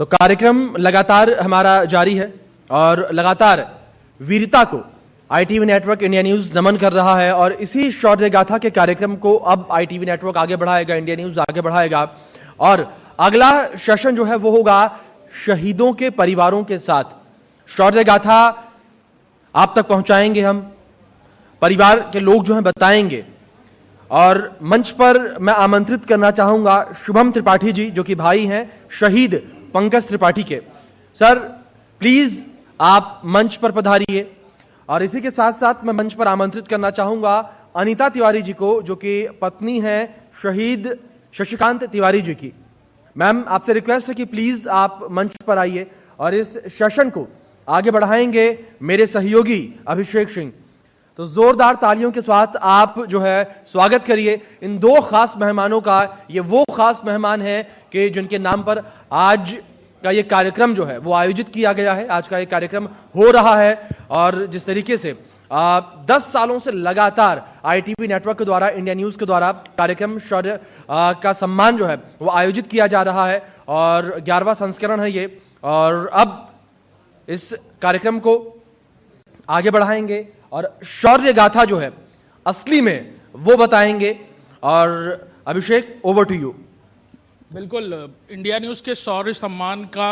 तो कार्यक्रम लगातार हमारा जारी है और लगातार वीरता को आईटीवी नेटवर्क इंडिया न्यूज नमन कर रहा है और इसी शौर्य गाथा के कार्यक्रम को अब आईटीवी नेटवर्क आगे बढ़ाएगा, इंडिया न्यूज आगे बढ़ाएगा और अगला सेशन जो है वो होगा शहीदों के परिवारों के साथ। शौर्य गाथा आप तक पहुंचाएंगे, हम परिवार के लोग जो हैं बताएंगे और मंच पर मैं आमंत्रित करना चाहूंगा शुभम त्रिपाठी जी जो कि भाई हैं शहीद पंकज त्रिपाठी के। सर प्लीज आप मंच पर पधारिए और इसी के साथ साथ मैं मंच पर आमंत्रित करना चाहूंगा अनीता तिवारी जी को जो कि पत्नी हैं शहीद शशिकांत तिवारी जी की। मैम आपसे रिक्वेस्ट है कि प्लीज आप मंच पर आइए और इस सेशन को आगे बढ़ाएंगे मेरे सहयोगी अभिषेक सिंह। तो जोरदार तालियों के साथ आप जो है स्वागत करिए इन दो खास मेहमानों का। ये वो खास मेहमान हैं कि जिनके नाम पर आज का ये कार्यक्रम जो है वो आयोजित किया गया है, आज का ये कार्यक्रम हो रहा है। और जिस तरीके से 10 सालों से लगातार आईटीवी नेटवर्क के द्वारा, इंडिया न्यूज के द्वारा कार्यक्रम शौर्य का सम्मान जो है वो आयोजित किया जा रहा है और 11वां संस्करण है ये। और अब इस कार्यक्रम को आगे बढ़ाएंगे और शौर्य गाथा जो है असली में वो बताएंगे। और अभिषेक ओवर टू यू। बिल्कुल, इंडिया न्यूज़ के शौर्य सम्मान का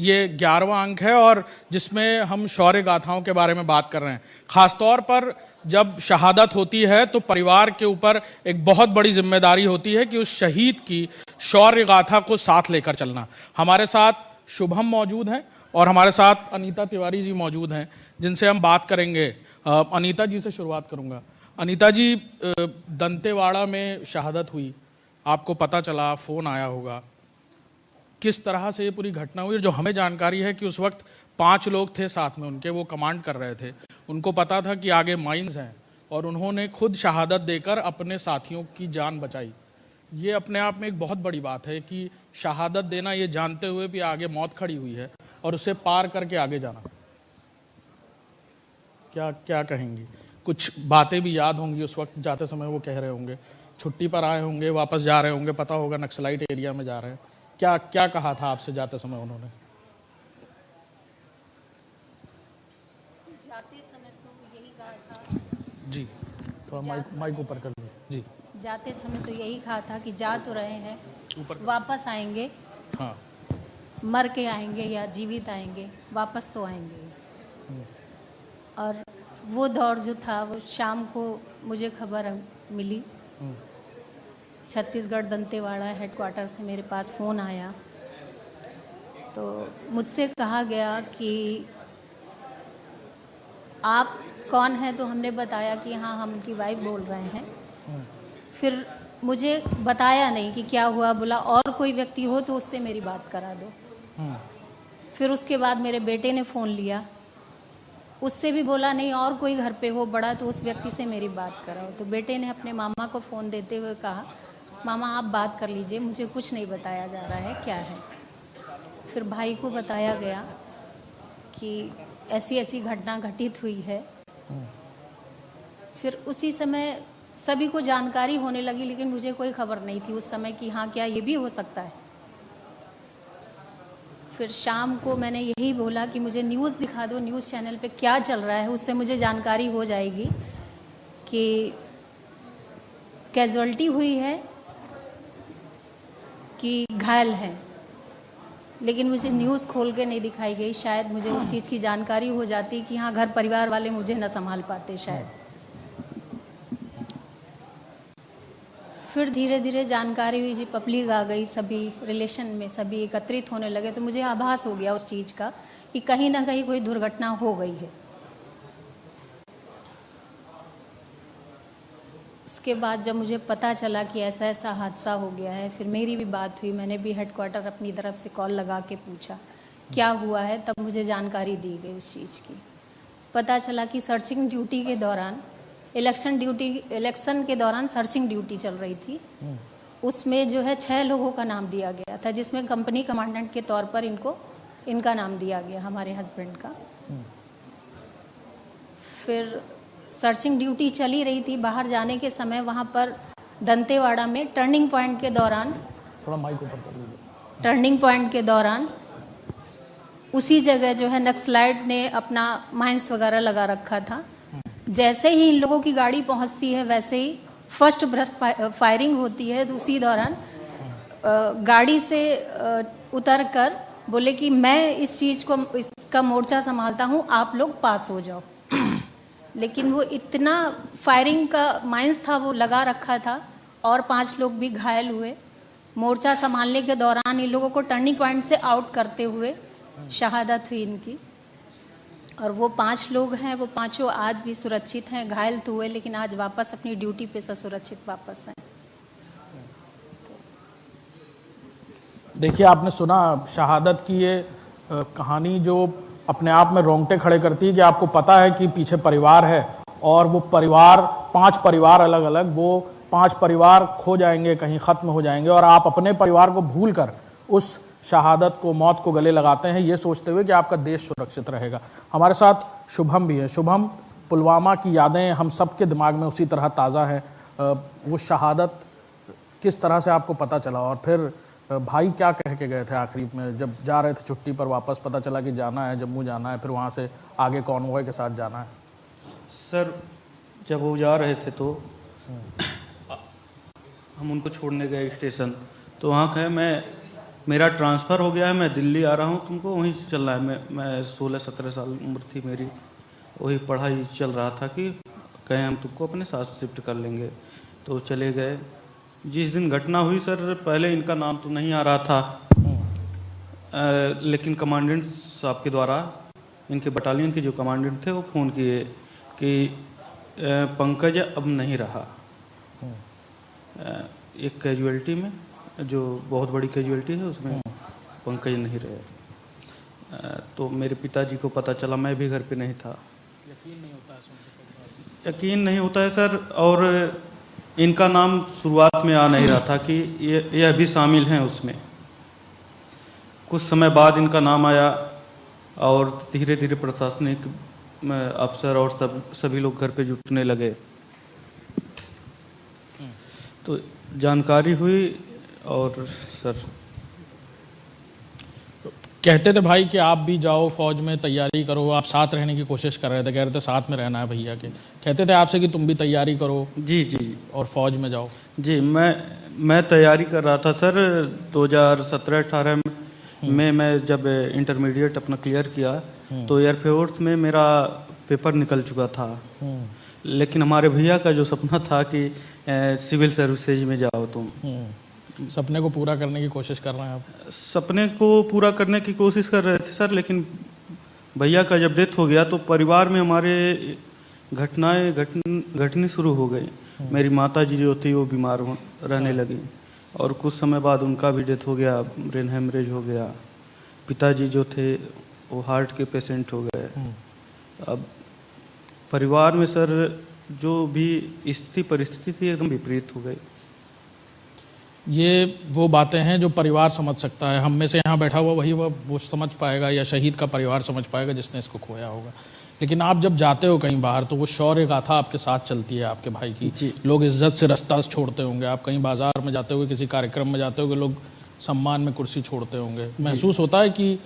ये 11वां अंक है और जिसमें हम शौर्य गाथाओं के बारे में बात कर रहे हैं। खासतौर पर जब शहादत होती है तो परिवार के ऊपर एक बहुत बड़ी जिम्मेदारी होती है कि उस शहीद की शौर्य गाथा को साथ लेकर चलना। हमारे साथ शुभम मौजूद हैं और हमारे साथ अनीता तिवारी जी मौजूद हैं जिनसे हम बात करेंगे। अनीता जी से शुरुआत करूंगा। अनीता जी, दंतेवाड़ा में शहादत हुई, आपको पता चला, फोन आया होगा, किस तरह से ये पूरी घटना हुई? जो हमें जानकारी है कि उस वक्त 5 लोग थे साथ में उनके, वो कमांड कर रहे थे, उनको पता था कि आगे माइंस हैं और उन्होंने खुद शहादत देकर अपने साथियों की जान बचाई। ये अपने आप में एक बहुत बड़ी बात है कि शहादत देना ये जानते हुए भी आगे मौत खड़ी हुई है और उसे पार करके आगे जाना। क्या कहेंगी? कुछ बातें भी याद होंगी उस वक्त जाते समय, वो कह रहे होंगे, छुट्टी पर आए होंगे, वापस जा रहे होंगे, पता होगा नक्सलाइट एरिया में जा रहे हैं। क्या कहा था आपसे जाते समय उन्होंने? जाते समय तो यही कहा था जी, थोड़ा माइक ऊपर कर लीजिए जी। जाते समय तो यही कहा था कि जा तो रहे हैं, वापस आएंगे। हाँ, मर के आएंगे या जीवित आएंगे, वापस तो आएंगे। और वो दौर जो था वो शाम को मुझे खबर मिली, छत्तीसगढ़ दंतेवाड़ा हेडक्वार्टर से मेरे पास फ़ोन आया तो मुझसे कहा गया कि आप कौन हैं? तो हमने बताया कि हाँ हम उनकी वाइफ बोल रहे हैं। फिर मुझे बताया नहीं कि क्या हुआ, बोला और कोई व्यक्ति हो तो उससे मेरी बात करा दो। फिर उसके बाद मेरे बेटे ने फ़ोन लिया, उससे भी बोला नहीं और कोई घर पे हो बड़ा तो उस व्यक्ति से मेरी बात कराओ। तो बेटे ने अपने मामा को फ़ोन देते हुए कहा मामा आप बात कर लीजिए, मुझे कुछ नहीं बताया जा रहा है, क्या है। फिर भाई को बताया गया कि ऐसी ऐसी घटना घटित हुई है। फिर उसी समय सभी को जानकारी होने लगी लेकिन मुझे कोई खबर नहीं थी उस समय कि हाँ क्या ये भी हो सकता है। फिर शाम को मैंने यही बोला कि मुझे न्यूज़ दिखा दो, न्यूज़ चैनल पे क्या चल रहा है, उससे मुझे जानकारी हो जाएगी कि कैजुअल्टी हुई है कि घायल है। लेकिन मुझे न्यूज़ खोल के नहीं दिखाई गई, शायद मुझे उस चीज़ की जानकारी हो जाती कि हाँ घर परिवार वाले मुझे न संभाल पाते शायद। फिर धीरे धीरे जानकारी हुई जी, पब्लिक आ गई, सभी रिलेशन में सभी एकत्रित होने लगे तो मुझे आभास हो गया उस चीज़ का कि कहीं ना कहीं कोई दुर्घटना हो गई है। उसके बाद जब मुझे पता चला कि ऐसा ऐसा हादसा हो गया है, फिर मेरी भी बात हुई, मैंने भी हेडक्वार्टर अपनी तरफ से कॉल लगा के पूछा क्या हुआ है, तब मुझे जानकारी दी गई उस चीज़ की। पता चला कि सर्चिंग ड्यूटी के दौरान, इलेक्शन के दौरान सर्चिंग ड्यूटी चल रही थी, उसमें जो है 6 लोगों का नाम दिया गया था जिसमें कंपनी कमांडेंट के तौर पर इनका नाम दिया गया, हमारे हस्बैंड का। फिर सर्चिंग ड्यूटी चली रही थी, बाहर जाने के समय वहाँ पर दंतेवाड़ा में टर्निंग पॉइंट के दौरान, थोड़ा माइक ऊपर कर लीजिए, टर्निंग पॉइंट के दौरान उसी जगह जो है नक्सलाइट ने अपना माइंस वगैरह लगा रखा था। जैसे ही इन लोगों की गाड़ी पहुंचती है वैसे ही फर्स्ट ब्रस्ट फायरिंग होती है। तो उसी दौरान गाड़ी से उतर कर बोले कि मैं इस चीज़ को, इसका मोर्चा संभालता हूँ, आप लोग पास हो जाओ। लेकिन वो इतना फायरिंग का माइंस था, वो लगा रखा था और 5 लोग भी घायल हुए। मोर्चा संभालने के दौरान इन लोगों को टर्निंग पॉइंट से आउट करते हुए शहादत हुई इनकी। और वो 5 लोग हैं, वो पांचों आज भी सुरक्षित हैं। घायल तो हुए लेकिन आज वापस अपनी ड्यूटी पे सुरक्षित वापस आए। देखिए, आपने सुना शहादत की ये कहानी जो अपने आप में रोंगटे खड़े करती है कि आपको पता है कि पीछे परिवार है और वो परिवार 5 परिवार अलग अलग, वो 5 परिवार खो जाएंगे, कहीं ख़त्म हो जाएंगे और आप अपने परिवार को भूल कर उस शहादत को, मौत को गले लगाते हैं, ये सोचते हुए कि आपका देश सुरक्षित रहेगा। हमारे साथ शुभम भी है। शुभम, पुलवामा की यादें हम सब के दिमाग में उसी तरह ताज़ा है। वो शहादत किस तरह से आपको पता चला और फिर भाई क्या कह के गए थे आखिरी में जब जा रहे थे छुट्टी पर वापस, पता चला कि जाना है, जम्मू जाना है, फिर वहाँ से आगे कॉन्वॉय के साथ जाना है? सर, जब वो जा रहे थे तो हम उनको छोड़ने गए स्टेशन, तो वहाँ कहे मेरा ट्रांसफ़र हो गया है, मैं दिल्ली आ रहा हूँ, तुमको वहीं चलना है। मैं 16-17 साल उम्र थी मेरी, वही पढ़ाई चल रहा था कि कहें हम तुमको अपने साथ शिफ्ट कर लेंगे। तो चले गए। जिस दिन घटना हुई सर, पहले इनका नाम तो नहीं आ रहा था, लेकिन कमांडेंट साहब के द्वारा, इनके बटालियन के जो कमांडेंट थे वो फ़ोन किए कि पंकज अब नहीं रहा। एक कैजुअलिटी में, जो बहुत बड़ी कैजुअलिटी है, उसमें पंकज नहीं रहे। तो मेरे पिताजी को पता चला, मैं भी घर पे नहीं था। यकीन नहीं होता है सर। और इनका नाम शुरुआत में आ नहीं रहा था कि यह भी शामिल हैं उसमें। कुछ समय बाद इनका नाम आया और धीरे धीरे प्रशासनिक अफसर और सभी लोग घर पे जुटने लगे, तो जानकारी हुई। और सर कहते थे भाई कि आप भी जाओ फौज में, तैयारी करो, आप साथ रहने की कोशिश कर रहे थे, कह रहे थे साथ में रहना है भैया के, कहते थे आपसे कि तुम भी तैयारी करो। जी जी, और फौज में जाओ। जी, मैं तैयारी कर रहा था सर। 2017-18 में मैं जब इंटरमीडिएट अपना क्लियर किया तो एयरफोर्स में मेरा पेपर निकल चुका था। लेकिन हमारे भैया का जो सपना था कि सिविल सर्विसेज में जाओ तुम। सपने को पूरा करने की कोशिश कर रहे हैं आप? सपने को पूरा करने की कोशिश कर रहे थे सर, लेकिन भैया का जब डेथ हो गया तो परिवार में हमारे घटनाएं घटनी शुरू हो गई। मेरी माता जी जो थी वो बीमार रहने लगी और कुछ समय बाद उनका भी डेथ हो गया, ब्रेन हेमरेज हो गया। पिताजी जो थे वो हार्ट के पेशेंट हो गए। अब परिवार में सर जो भी स्थिति परिस्थिति थी एकदम विपरीत हो गई। ये वो बातें हैं जो परिवार समझ सकता है। हम में से यहाँ बैठा हुआ वही वो समझ पाएगा, या शहीद का परिवार समझ पाएगा जिसने इसको खोया होगा। लेकिन आप जब जाते हो कहीं बाहर तो वो शौर्य गाथा आपके साथ चलती है आपके भाई की। लोग इज्जत से रास्ता छोड़ते होंगे, आप कहीं बाजार में जाते होगे, किसी कार्यक्रम में जाते होगे, लोग सम्मान में कुर्सी छोड़ते होंगे। महसूस होता है कि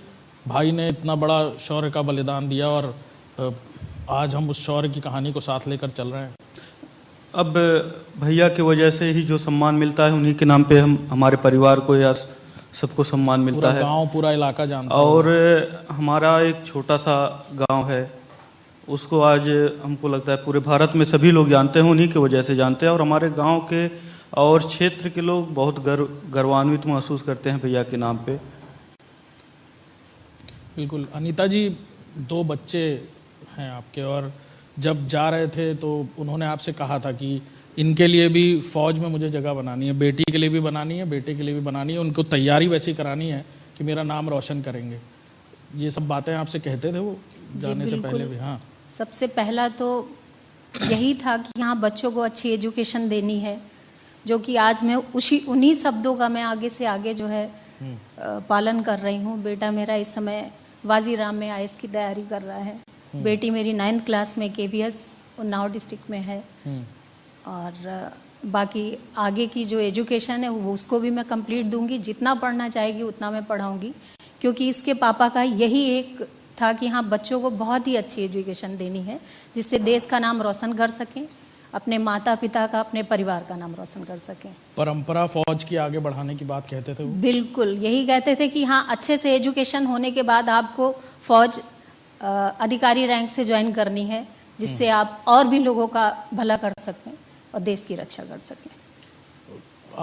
भाई ने इतना बड़ा शौर्य का बलिदान दिया और आज हम उस शौर्य की कहानी को साथ लेकर चल रहे हैं। अब भैया की वजह से ही जो सम्मान मिलता है उन्हीं के नाम पे हमारे परिवार को या सबको सम्मान मिलता है। गांव पूरा इलाका जानता है। और हमारा एक छोटा सा गांव है, उसको आज हमको लगता है पूरे भारत में सभी लोग जानते हैं, उन्हीं की वजह से जानते हैं। और हमारे गांव के और क्षेत्र के लोग बहुत गर्वान्वित महसूस करते हैं भैया के नाम पे। बिल्कुल। अनीता जी, 2 बच्चे हैं आपके और जब जा रहे थे तो उन्होंने आपसे कहा था कि इनके लिए भी फौज में मुझे जगह बनानी है, बेटी के लिए भी बनानी है, बेटे के लिए भी बनानी है, उनको तैयारी वैसी करानी है कि मेरा नाम रोशन करेंगे। ये सब बातें आपसे कहते थे वो जाने से पहले भी? हाँ, सबसे पहला तो यही था कि यहाँ बच्चों को अच्छी एजुकेशन देनी है, जो कि आज मैं उन्हीं शब्दों का मैं आगे से आगे जो है पालन कर रही हूँ। बेटा मेरा इस समय वाजीराम में IAS की तैयारी कर रहा है। बेटी मेरी 9th क्लास में KVS उन्नाव डिस्ट्रिक्ट में है। और बाकी आगे की जो एजुकेशन है वो उसको भी मैं कंप्लीट दूंगी। जितना पढ़ना चाहेगी उतना मैं पढ़ाऊंगी, क्योंकि इसके पापा का यही एक था कि हाँ बच्चों को बहुत ही अच्छी एजुकेशन देनी है जिससे देश का नाम रोशन कर सकें, अपने माता पिता का, अपने परिवार का नाम रोशन कर सकें। परंपरा फौज की आगे बढ़ाने की बात कहते थे वो। बिल्कुल यही कहते थे कि हाँ अच्छे से एजुकेशन होने के बाद आपको फौज अधिकारी रैंक से ज्वाइन करनी है जिससे आप और भी लोगों का भला कर सकें और देश की रक्षा कर सकें।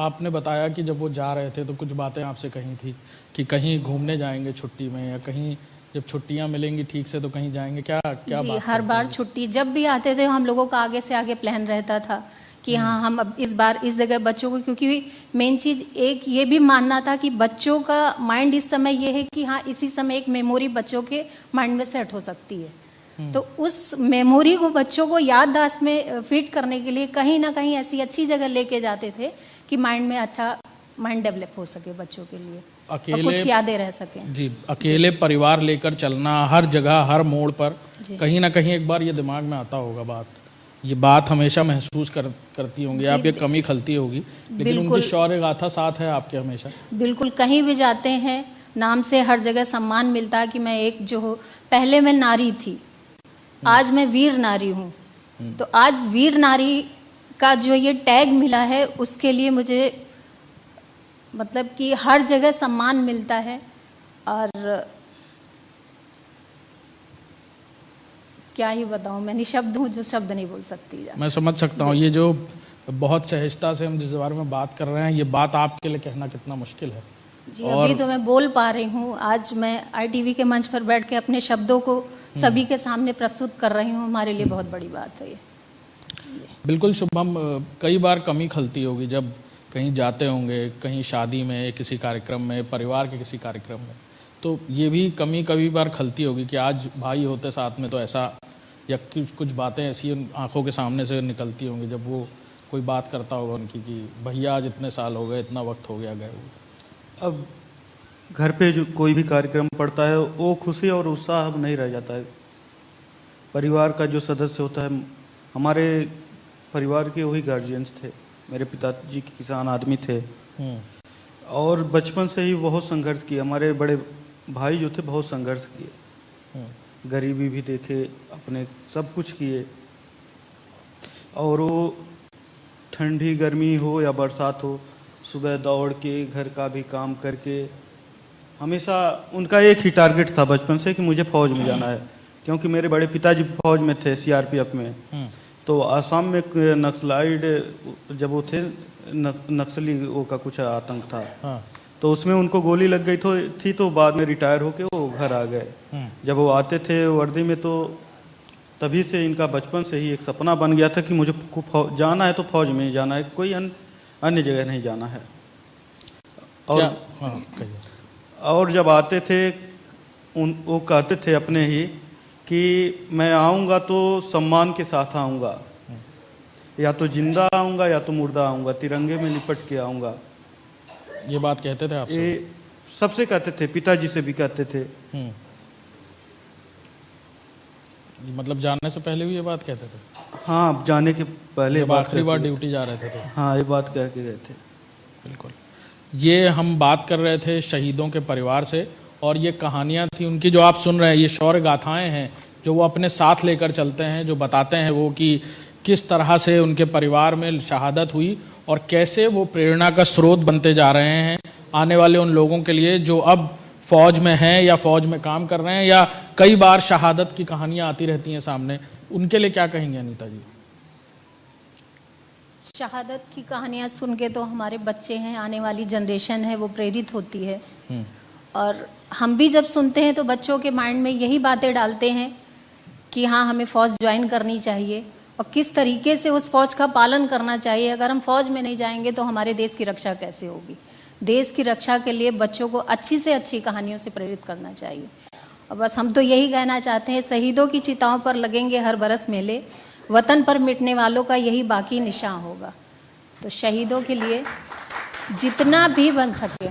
आपने बताया कि जब वो जा रहे थे तो कुछ बातें आपसे कही थी कि कहीं घूमने जाएंगे छुट्टी में, या कहीं जब छुट्टियां मिलेंगी ठीक से तो कहीं जाएंगे, क्या क्या जी बात हर बार छुट्टी जब भी आते थे हम लोगों का आगे से आगे प्लान रहता था कि हाँ हम अब इस बार इस जगह बच्चों को, क्योंकि मेन चीज़ एक ये भी मानना था कि बच्चों का माइंड इस समय ये है कि हाँ इसी समय एक मेमोरी बच्चों के माइंड में सेट हो सकती है। तो उस मेमोरी को बच्चों को याददाश्त में फिट करने के लिए कहीं ना कहीं ऐसी अच्छी जगह लेके जाते थे कि माइंड में अच्छा माइंड डेवलप हो सके बच्चों के लिए और कुछ यादें रह सकें। जी, अकेले परिवार लेकर चलना हर जगह हर मोड़ पर, कहीं ना कहीं एक बार ये दिमाग में आता होगा बात, ये बात हमेशा महसूस करती होंगी आप, ये कमी खलती होगी, लेकिन उनकी शौर्य गाथा साथ है आपके हमेशा। बिल्कुल, कहीं भी जाते हैं नाम से हर जगह सम्मान मिलता है कि मैं एक जो हो, पहले मैं नारी थी, आज मैं वीर नारी हूँ। तो आज वीर नारी का जो ये टैग मिला है उसके लिए मुझे मतलब कि हर जगह सम्मान मिलता है और क्या ही बताऊं, मैं निशब्द हूँ जो शब्द नहीं बोल सकती। मैं समझ सकता हूँ, ये जो बहुत सहजता से हम जिस बारे में बात कर रहे हैं ये बात आपके लिए कहना कितना मुश्किल है। जी अभी तो मैं बोल पा रही हूँ, आज मैं ITV के मंच पर बैठ के अपने शब्दों को सभी के सामने प्रस्तुत कर रही हूँ, हमारे लिए बहुत बड़ी बात है ये। बिल्कुल शुभम, कई बार कमी खलती होगी जब कहीं जाते होंगे, कहीं शादी में, किसी कार्यक्रम में, परिवार के किसी कार्यक्रम में, तो ये भी कमी कभी बार खलती होगी कि आज भाई होते साथ में तो ऐसा, या कुछ बातें ऐसी आंखों के सामने से निकलती होंगी जब वो कोई बात करता होगा उनकी कि भैया आज इतने साल हो गए, इतना वक्त हो गया गए हुए। अब घर पे जो कोई भी कार्यक्रम पड़ता है वो खुशी और उत्साह अब नहीं रह जाता है। परिवार का जो सदस्य होता है, हमारे परिवार के वही गार्जियंस थे, मेरे पिताजी किसान आदमी थे और बचपन से ही बहुत संघर्ष किया। हमारे बड़े भाई जो थे बहुत संघर्ष किए, गरीबी भी देखे, अपने सब कुछ किए, और वो ठंडी गर्मी हो या बरसात हो, सुबह दौड़ के घर का भी काम करके, हमेशा उनका एक ही टारगेट था बचपन से कि मुझे फौज में जाना है, क्योंकि मेरे बड़े पिताजी फौज में थे, CRPF में। तो आसाम में नक्सलाइड जब वो थे, नक्सली वो का कुछ आतंक था, तो उसमें उनको गोली लग गई थी, तो बाद में रिटायर होके वो घर आ गए। जब वो आते थे वर्दी में, तो तभी से इनका बचपन से ही एक सपना बन गया था कि मुझे जाना है तो फौज में ही जाना है, कोई अन्य जगह नहीं जाना है। और जब आते थे वो कहते थे अपने ही कि मैं आऊँगा तो सम्मान के साथ आऊँगा, या तो जिंदा आऊँगा या तो मुर्दा आऊँगा, तिरंगे में लिपट के आऊँगा। ये बात कहते थे आपसे? ये सबसे कहते थे, पिताजी से भी कहते थे। मतलब जाने से पहले भी ये बात कहते थे? हाँ, जाने के पहले आखिरी बार ड्यूटी जा रहे थे तो? हाँ, ये बात कह के गए थे। बिल्कुल। ये हम बात कर रहे थे शहीदों के परिवार से, और ये कहानियाँ थी उनकी जो आप सुन रहे हैं, ये शौर्य गाथाएं हैं जो वो अपने साथ लेकर चलते हैं, जो बताते हैं वो कि किस तरह से उनके परिवार में शहादत हुई और कैसे वो प्रेरणा का स्रोत बनते जा रहे हैं आने वाले उन लोगों के लिए जो अब फौज में हैं या फौज में काम कर रहे हैं, या कई बार शहादत की कहानियाँ आती रहती हैं सामने। उनके लिए क्या कहेंगे अनीता जी? शहादत की कहानियाँ सुन के तो हमारे बच्चे हैं, आने वाली जनरेशन है, वो प्रेरित होती है। और हम भी जब सुनते हैं तो बच्चों के माइंड में यही बातें डालते हैं कि हाँ हमें फ़ौज ज्वाइन करनी चाहिए और किस तरीके से उस फ़ौज का पालन करना चाहिए। अगर हम फ़ौज में नहीं जाएंगे तो हमारे देश की रक्षा कैसे होगी। देश की रक्षा के लिए बच्चों को अच्छी से अच्छी कहानियों से प्रेरित करना चाहिए। और बस हम तो यही कहना चाहते हैं, शहीदों की चिताओं पर लगेंगे हर बरस मेले, वतन पर मिटने वालों का यही बाकी निशान होगा। तो शहीदों के लिए जितना भी बन सके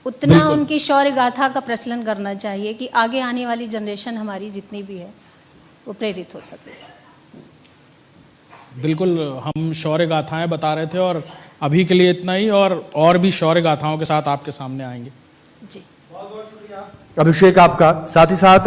उतना उनकी शौर्य गाथा का प्रचलन करना चाहिए कि आगे आने वाली जनरेशन हमारी जितनी भी है वो प्रेरित हो सके। बिल्कुल, हम शौर्य गाथाएं बता रहे थे और अभी के लिए इतना ही, और भी शौर्य गाथाओं के साथ आपके सामने आएंगे। जी। अभिषेक आपका, साथ ही साथ